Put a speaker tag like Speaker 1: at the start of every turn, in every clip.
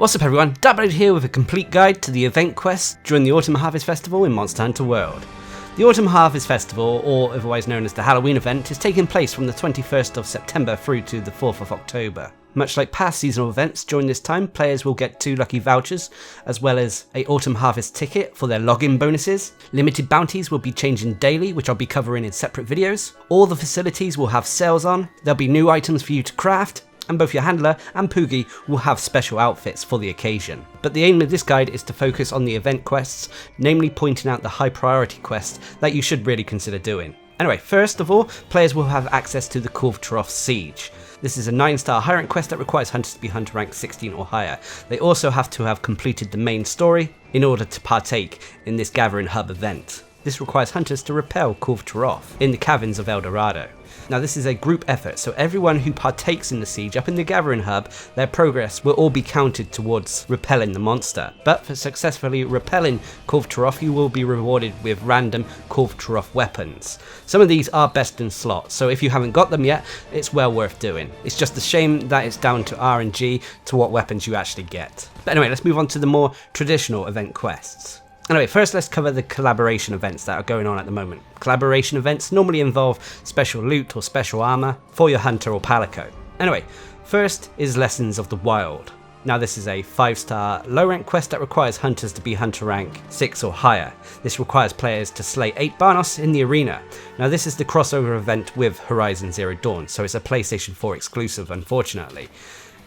Speaker 1: What's up everyone, Darcblade here with a complete guide to the event quests during the Autumn Harvest Festival in Monster Hunter World. The Autumn Harvest Festival, or otherwise known as the Halloween event, is taking place from the 21st of September through to the 4th of October. Much like past seasonal events, during this time players will get 2 lucky vouchers, as well as a Autumn Harvest ticket for their login bonuses. Limited bounties will be changing daily, which I'll be covering in separate videos. All the facilities will have sales on, there'll be new items for you to craft, and both your handler and Poogie will have special outfits for the occasion. But the aim of this guide is to focus on the event quests, namely pointing out the high priority quests that you should really consider doing. Anyway, first of all, players will have access to the Kulvtaroth Siege. This is a 9-star high rank quest that requires hunters to be hunter rank 16 or higher. They also have to have completed the main story in order to partake in this Gathering Hub event. This requires hunters to repel Kulvtaroth in the caverns of El Dorado. Now this is a group effort, so everyone who partakes in the siege up in the Gathering Hub, their progress will all be counted towards repelling the monster. But for successfully repelling Kulvtaroth, you will be rewarded with random Kulvtaroth weapons. Some of these are best in slots, so if you haven't got them yet, it's well worth doing. It's just a shame that it's down to RNG to what weapons you actually get. But anyway, let's move on to the more traditional event quests. Anyway, first let's cover the collaboration events that are going on at the moment. Collaboration events normally involve special loot or special armor for your hunter or palico. Anyway, first is Lessons of the Wild. Now this is a 5-star low rank quest that requires hunters to be hunter rank 6 or higher. This requires players to slay 8 Barnos in the arena. Now this is the crossover event with Horizon Zero Dawn, so it's a PlayStation 4 exclusive unfortunately.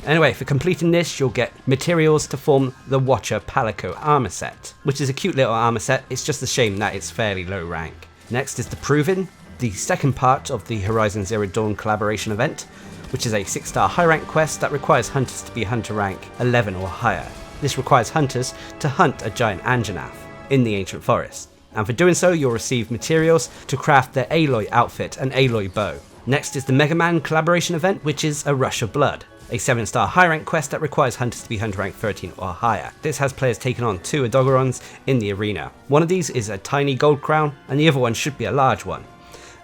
Speaker 1: Anyway, for completing this, you'll get materials to form the Watcher Palico armor set, which is a cute little armor set. It's just a shame that it's fairly low rank. Next is the Proven, the second part of the Horizon Zero Dawn collaboration event, which is a 6-star high rank quest that requires hunters to be hunter rank 11 or higher. This requires hunters to hunt a giant Anjanath in the ancient forest, and for doing so you'll receive materials to craft their Aloy outfit and Aloy bow. Next is the Mega Man collaboration event, which is a Rush of Blood, a 7-star high rank quest that requires hunters to be hunter rank 13 or higher. This has players taking on 2 Adogorons in the arena. One of these is a tiny gold crown and the other one should be a large one.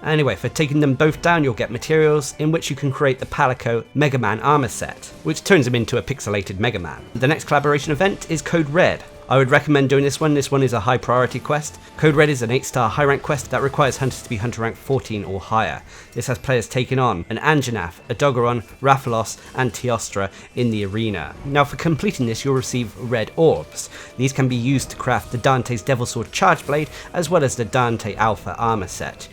Speaker 1: Anyway, for taking them both down you'll get materials in which you can create the Palico Mega Man armor set, which turns him into a pixelated Mega Man. The next collaboration event is Code Red. I would recommend doing this one. This one is a high priority quest. Code Red is an 8-star high rank quest that requires hunters to be hunter rank 14 or higher. This has players taking on an Anjanath, a Dogoron, Rathalos and Teostra in the arena. Now for completing this you'll receive red orbs. These can be used to craft the Dante's Devil Sword Charge Blade as well as the Dante Alpha armor set.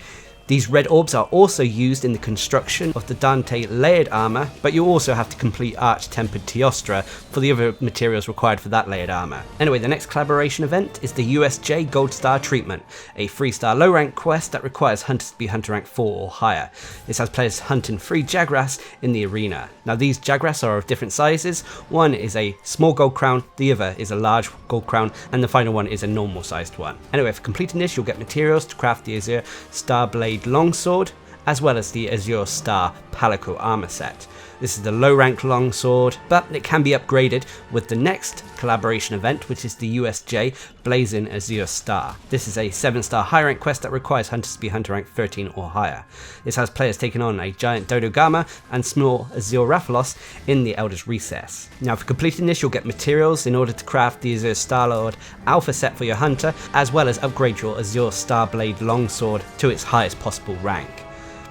Speaker 1: These red orbs are also used in the construction of the Dante layered armor, but you also have to complete Arch-Tempered Teostra for the other materials required for that layered armor. Anyway, the next collaboration event is the USJ Gold Star Treatment, a 3-star low rank quest that requires hunters to be hunter rank 4 or higher. This has players hunting 3 Jagras in the arena. Now these Jagras are of different sizes. One is a small gold crown, the other is a large gold crown, and the final one is a normal sized one. Anyway, for completing this you'll get materials to craft the AZURE Starblade Longsword, as well as the AZURE Star Palico armor set. This is the low rank longsword, but it can be upgraded with the next collaboration event, which is the USJ Blazing AZURE Star. This is a 7-star high rank quest that requires hunters to be hunter rank 13 or higher. This has players taking on a giant Dodogama and small AZURE Rathalos in the Elder's Recess. Now for completing this you'll get materials in order to craft the AZURE Starlord alpha set for your hunter, as well as upgrade your AZURE Starblade Longsword to its highest possible rank.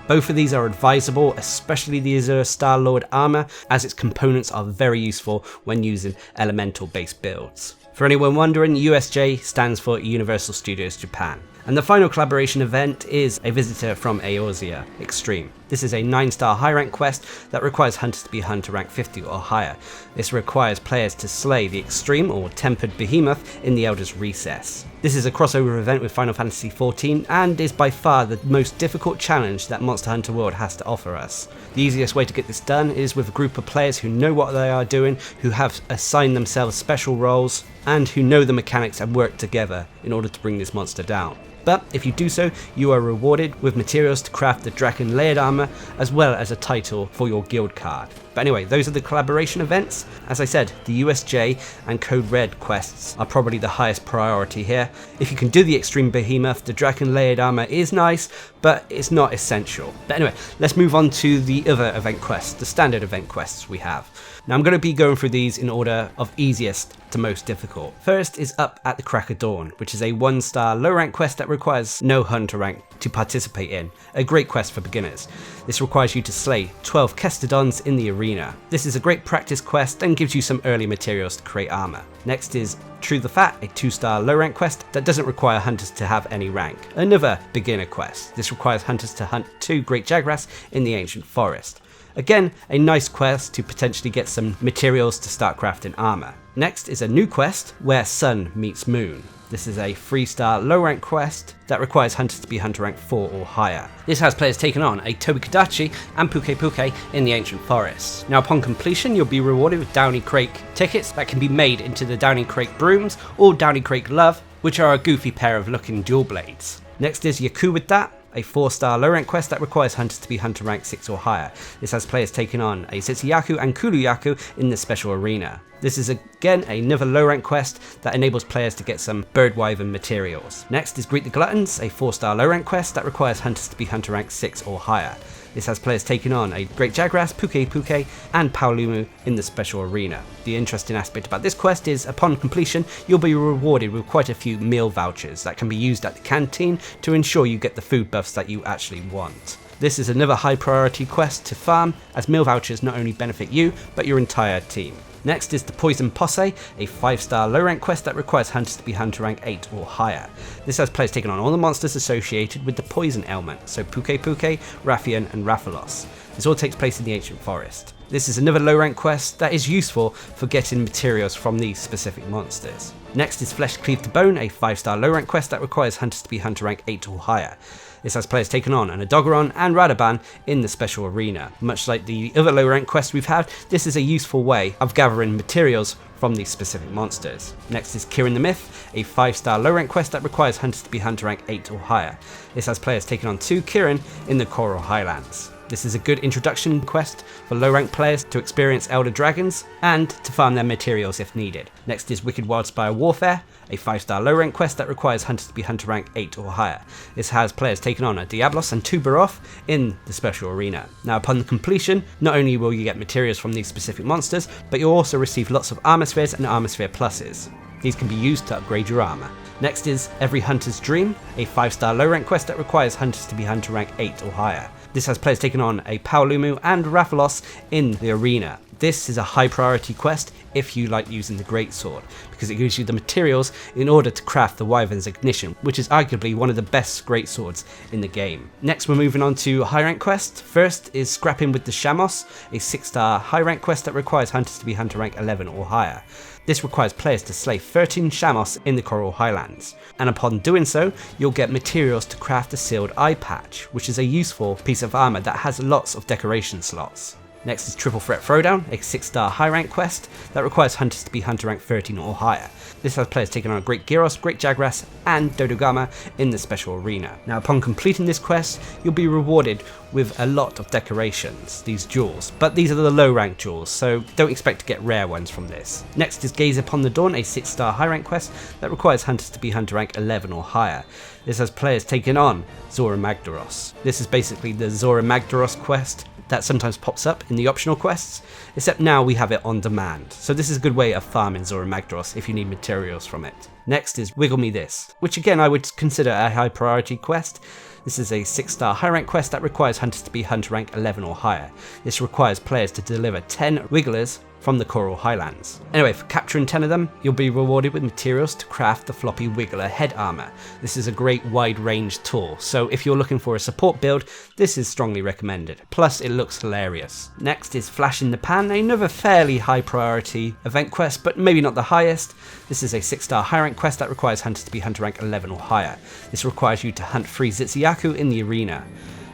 Speaker 1: Both of these are advisable, especially the AZURE Starlord armor, as its components are very useful when using elemental based builds. For anyone wondering, USJ stands for Universal Studios Japan. And the final collaboration event is a visitor from Eorzea Extreme. This is a 9-star high rank quest that requires hunters to be hunter rank 50 or higher. This requires players to slay the Extreme or Tempered Behemoth in the Elder's Recess. This is a crossover event with Final Fantasy XIV and is by far the most difficult challenge that Monster Hunter World has to offer us. The easiest way to get this done is with a group of players who know what they are doing, who have assigned themselves special roles, and who know the mechanics and work together in order to bring this monster down. but if you do so, you are rewarded with materials to craft the Draken layered armor, as well as a title for your guild card. But anyway, those are the collaboration events. As I said, the USJ and Code Red quests are probably the highest priority here. If you can do the Extreme Behemoth, the Draken layered armor is nice, but it's not essential. But anyway, let's move on to the other event quests, the standard event quests we have. Now I'm going to be going through these in order of easiest to most difficult. First is Up at the Crack of Dawn, which is a 1-star low rank quest that requires no hunter rank to participate in. A great quest for beginners. This requires you to slay 12 Kestodons in the arena. This is a great practice quest and gives you some early materials to create armor. Next is True the Fat, a 2-star low rank quest that doesn't require hunters to have any rank. Another beginner quest. This requires hunters to hunt 2 great jaguars in the ancient forest. Again, a nice quest to potentially get some materials to start crafting armor. Next is a new quest where Sun meets Moon. This is a 3-star low rank quest that requires hunters to be hunter rank 4 or higher. This has players taking on a Tobikadachi and Puke in the ancient forests. Now upon completion, you'll be rewarded with Downy Crake tickets that can be made into the Downy Crake brooms or Downy Crake Love, which are a goofy pair of looking dual blades. Next is Yaku with that, a 4-star low rank quest that requires hunters to be hunter rank 6 or higher. This has players taking on a Setsuyaku and Kuluyaku in the special arena. This is again another low rank quest that enables players to get some birdwyvern materials. Next is Greet the Gluttons, a 4-star low rank quest that requires hunters to be hunter rank 6 or higher. This has players taking on a Great Jagras, Puke, and Paolumu in the special arena. The interesting aspect about this quest is, upon completion, you'll be rewarded with quite a few meal vouchers that can be used at the canteen to ensure you get the food buffs that you actually want. This is another high priority quest to farm, as meal vouchers not only benefit you, but your entire team. Next is the Poison Posse, a 5-star low rank quest that requires hunters to be hunter rank 8 or higher. This has players taking on all the monsters associated with the poison ailment, so Puke, Raffian and Rathalos. This all takes place in the ancient forest. This is another low rank quest that is useful for getting materials from these specific monsters. Next is Flesh Cleave to Bone, a 5-star low rank quest that requires hunters to be hunter rank 8 or higher. This has players taking on an Adogaron and Radaban in the special arena. Much like the other low rank quests we've had, this is a useful way of gathering materials from these specific monsters. Next is Kirin the Myth, a 5-star low rank quest that requires hunters to be hunter rank 8 or higher. This has players taking on 2 Kirin in the Coral Highlands. This is a good introduction quest for low rank players to experience Elder Dragons and to farm their materials if needed. Next is Wicked WILDSPIRE Warfare, a 5-star low rank quest that requires hunters to be hunter rank 8 or higher. This has players taking on a Diablos and Tuberoth in the special arena. Now upon completion, not only will you get materials from these specific monsters, but you'll also receive lots of armor spheres and armor sphere pluses. These can be used to upgrade your armor. Next is Every Hunter's Dream, a 5-star low rank quest that requires hunters to be hunter rank 8 or higher. This has players taking on a Paolumu and Rathalos in the arena. This is a high priority quest if you like using the Greatsword, because it gives you the materials in order to craft the Wyvern's Ignition, which is arguably one of the best Greatswords in the game. Next we're moving on to high rank quest. First is Scrapping with the Shamos, a 6-star high rank quest that requires hunters to be hunter rank 11 or higher. This requires players to slay 13 Shamos in the Coral Highlands, and upon doing so, you'll get materials to craft a sealed eye patch, which is a useful piece of armor that has lots of decoration slots. Next is Triple Threat Throwdown, a 6-star high rank quest that requires hunters to be hunter rank 13 or higher. This has players taking on a Great Gyros, Great Jagras and Dodogama in the special arena. Now upon completing this quest, you'll be rewarded with a lot of decorations, these jewels, but these are the low rank jewels, so don't expect to get rare ones from this. Next is Gaze Upon the Dawn, a 6-star high rank quest that requires hunters to be hunter rank 11 or higher. This has players taking on Zora Magdaros. This is basically the Zora Magdaros quest that sometimes pops up in the optional quests, except now we have it on demand. So this is a good way of farming Zora Magdaros if you need materials from it. Next is Wiggle Me This, which again I would consider a high priority quest. This is a 6-star high rank quest that requires hunters to be hunter rank 11 or higher. This requires players to deliver 10 Wigglers from the Coral Highlands. Anyway, for capturing 10 of them, you'll be rewarded with materials to craft the Floppy Wiggler head armor. This is a great wide range tool, so if you're looking for a support build, this is strongly recommended. Plus, it looks hilarious. Next is Flash in the Pan, another fairly high priority event quest, but maybe not the highest. This is a 6-star high rank quest that requires hunters to be hunter rank 11 or higher. This requires you to hunt 3 Zitsuyaku in the arena.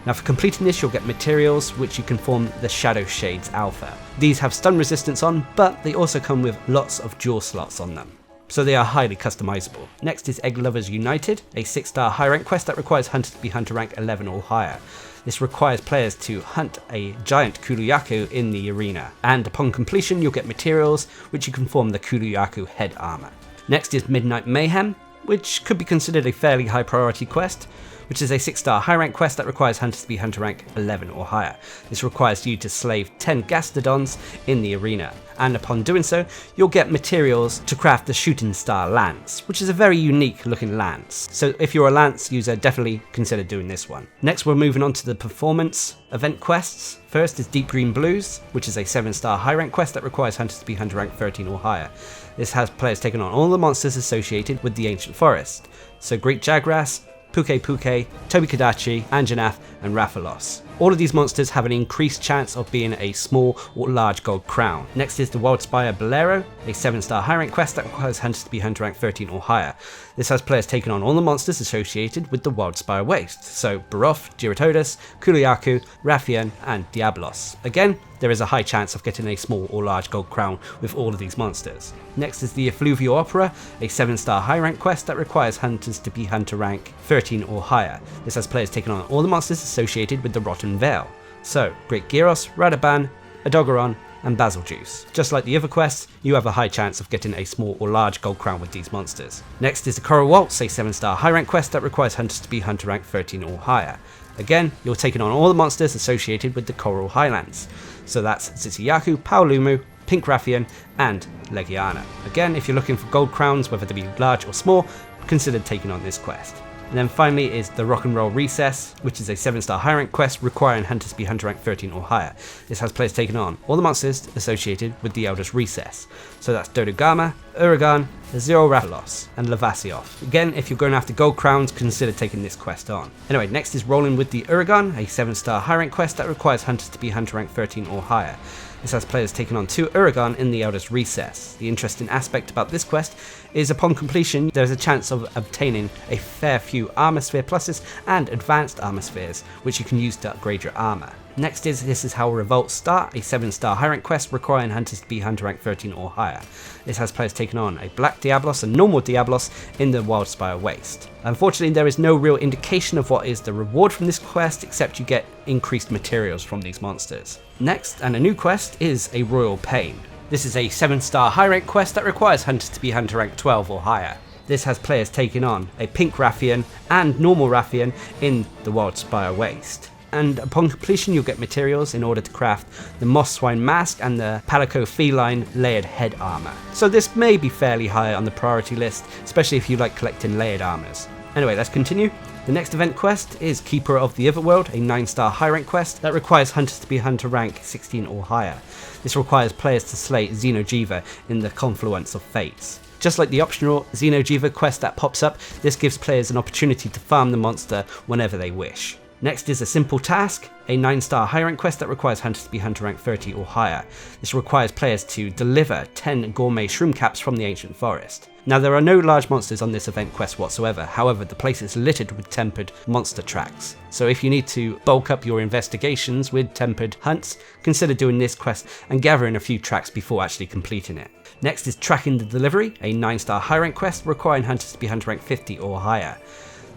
Speaker 1: Now for completing this, you'll get materials which you can form the Shadow Shades Alpha. These have stun resistance on, but they also come with lots of dual slots on them. so they are highly customizable. Next is Egg Lovers United, a 6-star high rank quest that requires hunters to be hunter rank 11 or higher. This requires players to hunt a giant Kuluyaku in the arena, and upon completion you'll get materials which you can form the Kuluyaku head armor. Next is Midnight Mayhem, which could be considered a fairly high priority quest, which is a 6-star high rank quest that requires hunters to be hunter rank 11 or higher. This requires you to slay 10 Gastodons in the arena, and upon doing so, you'll get materials to craft the Shooting Star Lance, which is a very unique looking lance. So if you're a lance user, definitely consider doing this one. Next, we're moving on to the performance event quests. First is Deep Green Blues, which is a 7-star high rank quest that requires hunters to be hunter rank 13 or higher. This has players taking on all the monsters associated with the Ancient Forest. So Great Jagras, Puke, Tobi-Kadachi, Anjanath, and Rathalos. All of these monsters have an increased chance of being a small or large gold crown. Next is the WILDSPIRE Bolero, a 7-star high rank quest that requires hunters to be hunter rank 13 or higher. This has players taking on all the monsters associated with the WILDSPIRE Waste, so Baroth, Gyarados, Kuluyaku, Rathian, and Diablos. Again, there is a high chance of getting a small or large gold crown with all of these monsters. Next is the Effluvial Opera, a 7-star high rank quest that requires hunters to be hunter rank 13 or higher. This has players taking on all the monsters associated with the Rotten Veil, so Great Gyros, Radaban, Adogaron, and Basiljuice. Just like the other quests, you have a high chance of getting a small or large gold crown with these monsters. Next is the Coral Waltz, a 7-star high rank quest that requires hunters to be hunter rank 13 or higher. Again, you're taking on all the monsters associated with the Coral Highlands. So that's Tsitsiyaku, Paolumu, Pink Rathian, and Legiana. Again, if you're looking for gold crowns, whether they be large or small, consider taking on this quest. And then finally is the Rock and Roll Recess, which is a 7-star high rank quest requiring hunters to be hunter rank 13 or higher. This has players taking on all the monsters associated with the Eldest Recess. So that's Dodogama, Uragan, Azure Rathalos, and Lavasioth. Again, if you're going after gold crowns, consider taking this quest on. Anyway, next is Rolling with the Uragan, a 7-star high rank quest that requires hunters to be hunter rank 13 or higher. This has players taking on 2 Uragan in the Eldest Recess. The interesting aspect about this quest is upon completion there is a chance of obtaining a fair few armor sphere pluses and advanced armor spheres, which you can use to upgrade your armor. Next is This Is How Revolts Start, a 7-star high rank quest requiring hunters to be hunter rank 13 or higher. This has players taking on a Black Diablos and Normal Diablos in the WILDSPIRE Waste. Unfortunately, there is no real indication of what is the reward from this quest, except you get increased materials from these monsters. Next, and a new quest, is a Royal Pain. This is a 7-star high rank quest that requires hunters to be hunter rank 12 or higher. This has players taking on a Pink Rathian and Normal Rathian in the WILDSPIRE Waste. And upon completion you'll get materials in order to craft the Moss Swine Mask and the Palico Feline Layered Head Armor. So this may be fairly high on the priority list, especially if you like collecting layered armors. Anyway, let's continue. The next event quest is Keeper of the Otherworld, a 9-star high rank quest that requires hunters to be hunter rank 16 or higher. This requires players to slay Xeno'jiiva in the Confluence of Fates. Just like the optional Xeno'jiiva quest that pops up, this gives players an opportunity to farm the monster whenever they wish. Next is a Simple Task, a 9-star high rank quest that requires hunters to be hunter rank 30 or higher. This requires players to deliver 10 gourmet shroom caps from the Ancient Forest. Now there are no large monsters on this event quest whatsoever, however the place is littered with tempered monster tracks. So if you need to bulk up your investigations with tempered hunts, consider doing this quest and gathering a few tracks before actually completing it. Next is Tracking the Delivery, a 9-star high rank quest requiring hunters to be hunter rank 50 or higher.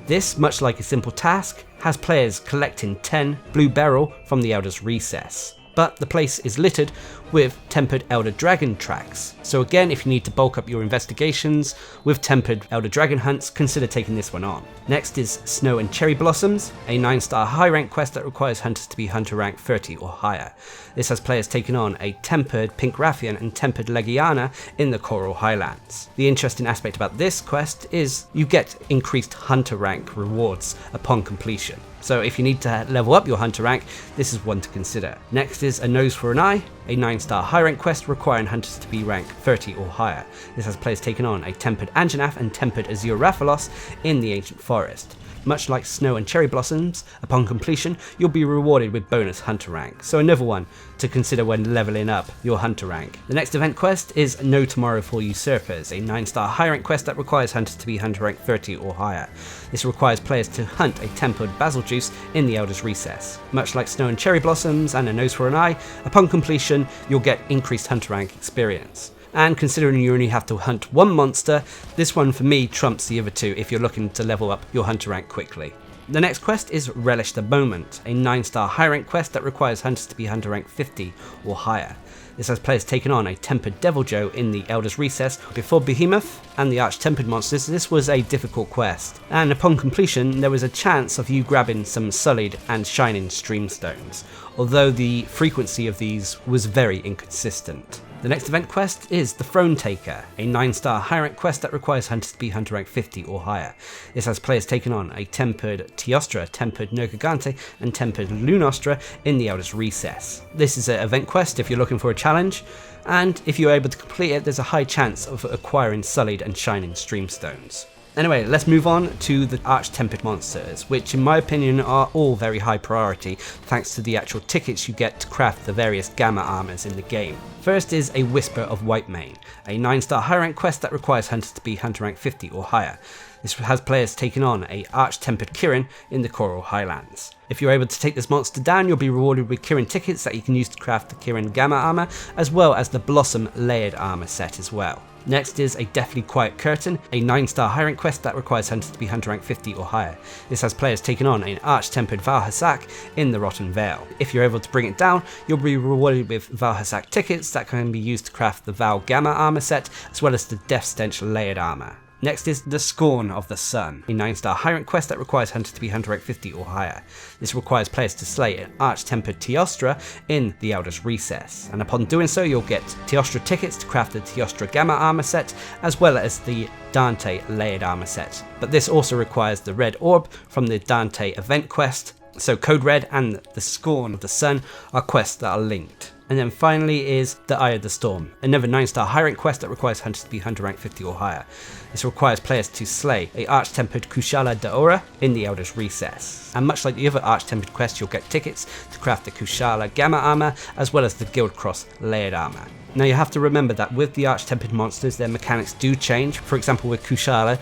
Speaker 1: This, much like a Simple Task, has players collecting 10 Blue Beryl from the Elder's Recess. But the place is littered with tempered Elder Dragon tracks. So again, if you need to bulk up your investigations with tempered Elder Dragon hunts, consider taking this one on. Next is Snow and Cherry Blossoms, a 9-star high rank quest that requires hunters to be hunter rank 30 or higher. This has players taking on a tempered Pink Rathian and tempered Legiana in the Coral Highlands. The interesting aspect about this quest is you get increased hunter rank rewards upon completion. So if you need to level up your hunter rank, this is one to consider. Next is A Nose for an Eye, a 9-star high rank quest requiring hunters to be rank 30 or higher. This has players taking on a tempered Anjanath and tempered Azure Rathalos in the Ancient Forest. Much like Snow and Cherry Blossoms, upon completion you'll be rewarded with bonus hunter rank, so another one to consider when leveling up your hunter rank. The next event quest is No Tomorrow for Usurpers, a 9-star high rank quest that requires hunters to be hunter rank 30 or higher. This requires players to hunt a tempered Basiljuice in the Elder's Recess. Much like Snow and Cherry Blossoms and A Nose for an Eye, upon completion you'll get increased hunter rank experience. and considering you only have to hunt one monster, this one for me trumps the other two if you're looking to level up your hunter rank quickly. The next quest is Relish the Moment, a 9-star high rank quest that requires hunters to be hunter rank 50 or higher. This has players taking on a Tempered Devil Joe in the Elder's Recess. Before Behemoth and the Arch-Tempered monsters, this was a difficult quest, and upon completion there was a chance of you grabbing some Sullied and Shining Streamstones, although the frequency of these was very inconsistent. The next event quest is the Throne Taker, a 9-star high rank quest that requires hunters to be hunter rank 50 or higher. This has players taking on a Tempered Teostra, Tempered Nergigante and Tempered Lunostra in the Elder's Recess. This is an event quest if you're looking for a challenge, and if you're able to complete it there's a high chance of acquiring Sullied and Shining Streamstones. Anyway, let's move on to the Arch-Tempered monsters, which in my opinion are all very high priority thanks to the actual tickets you get to craft the various gamma armors in the game. First is a Whisper of Whitemane, a 9-star high rank quest that requires hunters to be hunter rank 50 or higher. This has players taking on a Arch-Tempered KIRIN in the Coral Highlands. If you're able to take this monster down, you'll be rewarded with KIRIN tickets that you can use to craft the KIRIN gamma armor, as well as the Blossom layered armor set as well. Next is a Deathly Quiet Curtain, a 9-star high rank quest that requires hunters to be hunter rank 50 or higher. This has players taking on an Arch-Tempered Valhasak in the Rotten Vale. If you're able to bring it down, you'll be rewarded with Valhasak tickets that can be used to craft the Val Gamma armor set, as well as the Death Stench layered armor. Next is the Scorn of the Sun, a 9-star high rank quest that requires hunters to be hunter rank 50 or higher. This requires players to slay an Arch-Tempered Teostra in the Elder's Recess, and upon doing so you'll get Teostra tickets to craft the Teostra Gamma armor set, as well as the Dante layered armor set. But this also requires the Red Orb from the Dante event quest, so Code Red and the Scorn of the Sun are quests that are linked. And then finally is the Eye of the Storm, another 9-star high rank quest that requires hunters to be hunter rank 50 or higher. This requires players to slay a Arch-Tempered Kushala Daora in the Elder's Recess. And much like the other Arch-Tempered quests, you'll get tickets to craft the Kushala Gamma armor, as well as the Guild Cross layered armor. Now you have to remember that with the Arch-Tempered monsters, their mechanics do change. For example, with Kushala,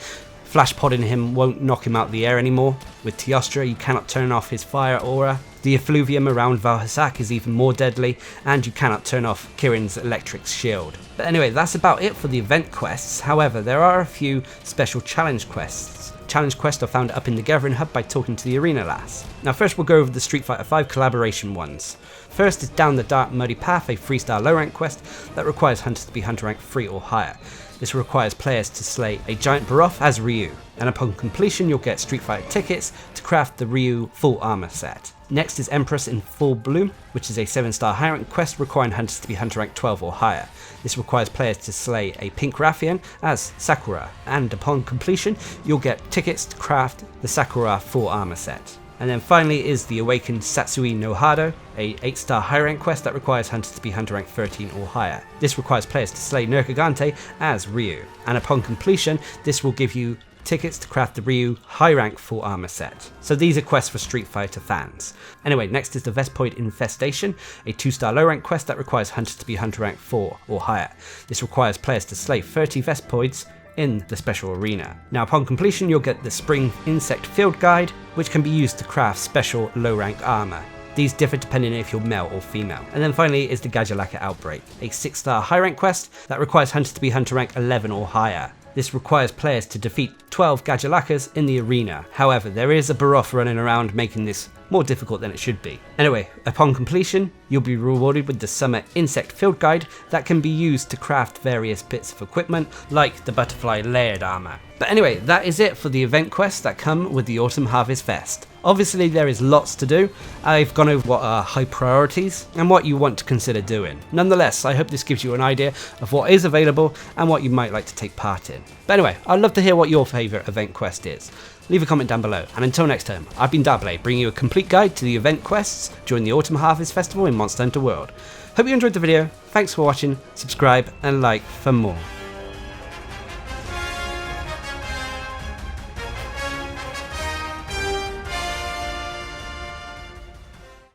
Speaker 1: Flash podding him won't knock him out of the air anymore. With Teostra, you cannot turn off his fire aura. The effluvium around Valhasak is even more deadly, and you cannot turn off KIRIN's electric shield. But anyway, that's about it for the event quests. However, there are a few special challenge quests. Challenge quests are found up in the Gathering Hub by talking to the Arena Lass. Now first we'll go over the Street Fighter V collaboration ones. First is Down the Dark Muddy Path, a 3-star low rank quest that requires hunters to be hunter rank 3 or higher. This requires players to slay a giant Baroth as Ryu, and upon completion you'll get Street Fighter tickets to craft the Ryu full armor set. Next is Empress in Full Bloom, which is a 7-star high rank quest requiring hunters to be hunter rank 12 or higher. This requires players to slay a Pink Rathian as Sakura, and upon completion you'll get tickets to craft the Sakura full armor set. And then finally is the Awakened Satsui no HADO, a 8-star high rank quest that requires hunters to be hunter rank 13 or higher. This requires players to slay Nergigante as Ryu, and upon completion this will give you tickets to craft the Ryu high rank full armor set. So these are quests for Street Fighter fans. Anyway, next is the VESPOID Infestation, a 2-star low rank quest that requires hunters to be hunter rank 4 or higher. This requires players to slay 30 Vespoids in the special arena. Now upon completion you'll get the Spring Insect Field Guide, which can be used to craft special low rank armor. These differ depending if you're male or female. And then finally is the Gajalaka Outbreak, a 6-star high rank quest that requires hunters to be hunter rank 11 or higher. This requires players to defeat 12 Gajalakas in the arena. However, there is a Baroth running around making this more difficult than it should be. Anyway, upon completion, you'll be rewarded with the Summer Insect Field Guide that can be used to craft various bits of equipment like the Butterfly layered armor. But anyway, that is it for the event quests that come with the Autumn Harvest Fest. Obviously there is lots to do. I've gone over what are high priorities and what you want to consider doing. Nonetheless, I hope this gives you an idea of what is available and what you might like to take part in. But anyway, I'd love to hear what your favourite event quest is. Leave a comment down below, and until next time, I've been Darcblade, bringing you a complete guide to the event quests during the Autumn Harvest Festival in Monster Hunter World. Hope you enjoyed the video, thanks for watching, subscribe and like for more.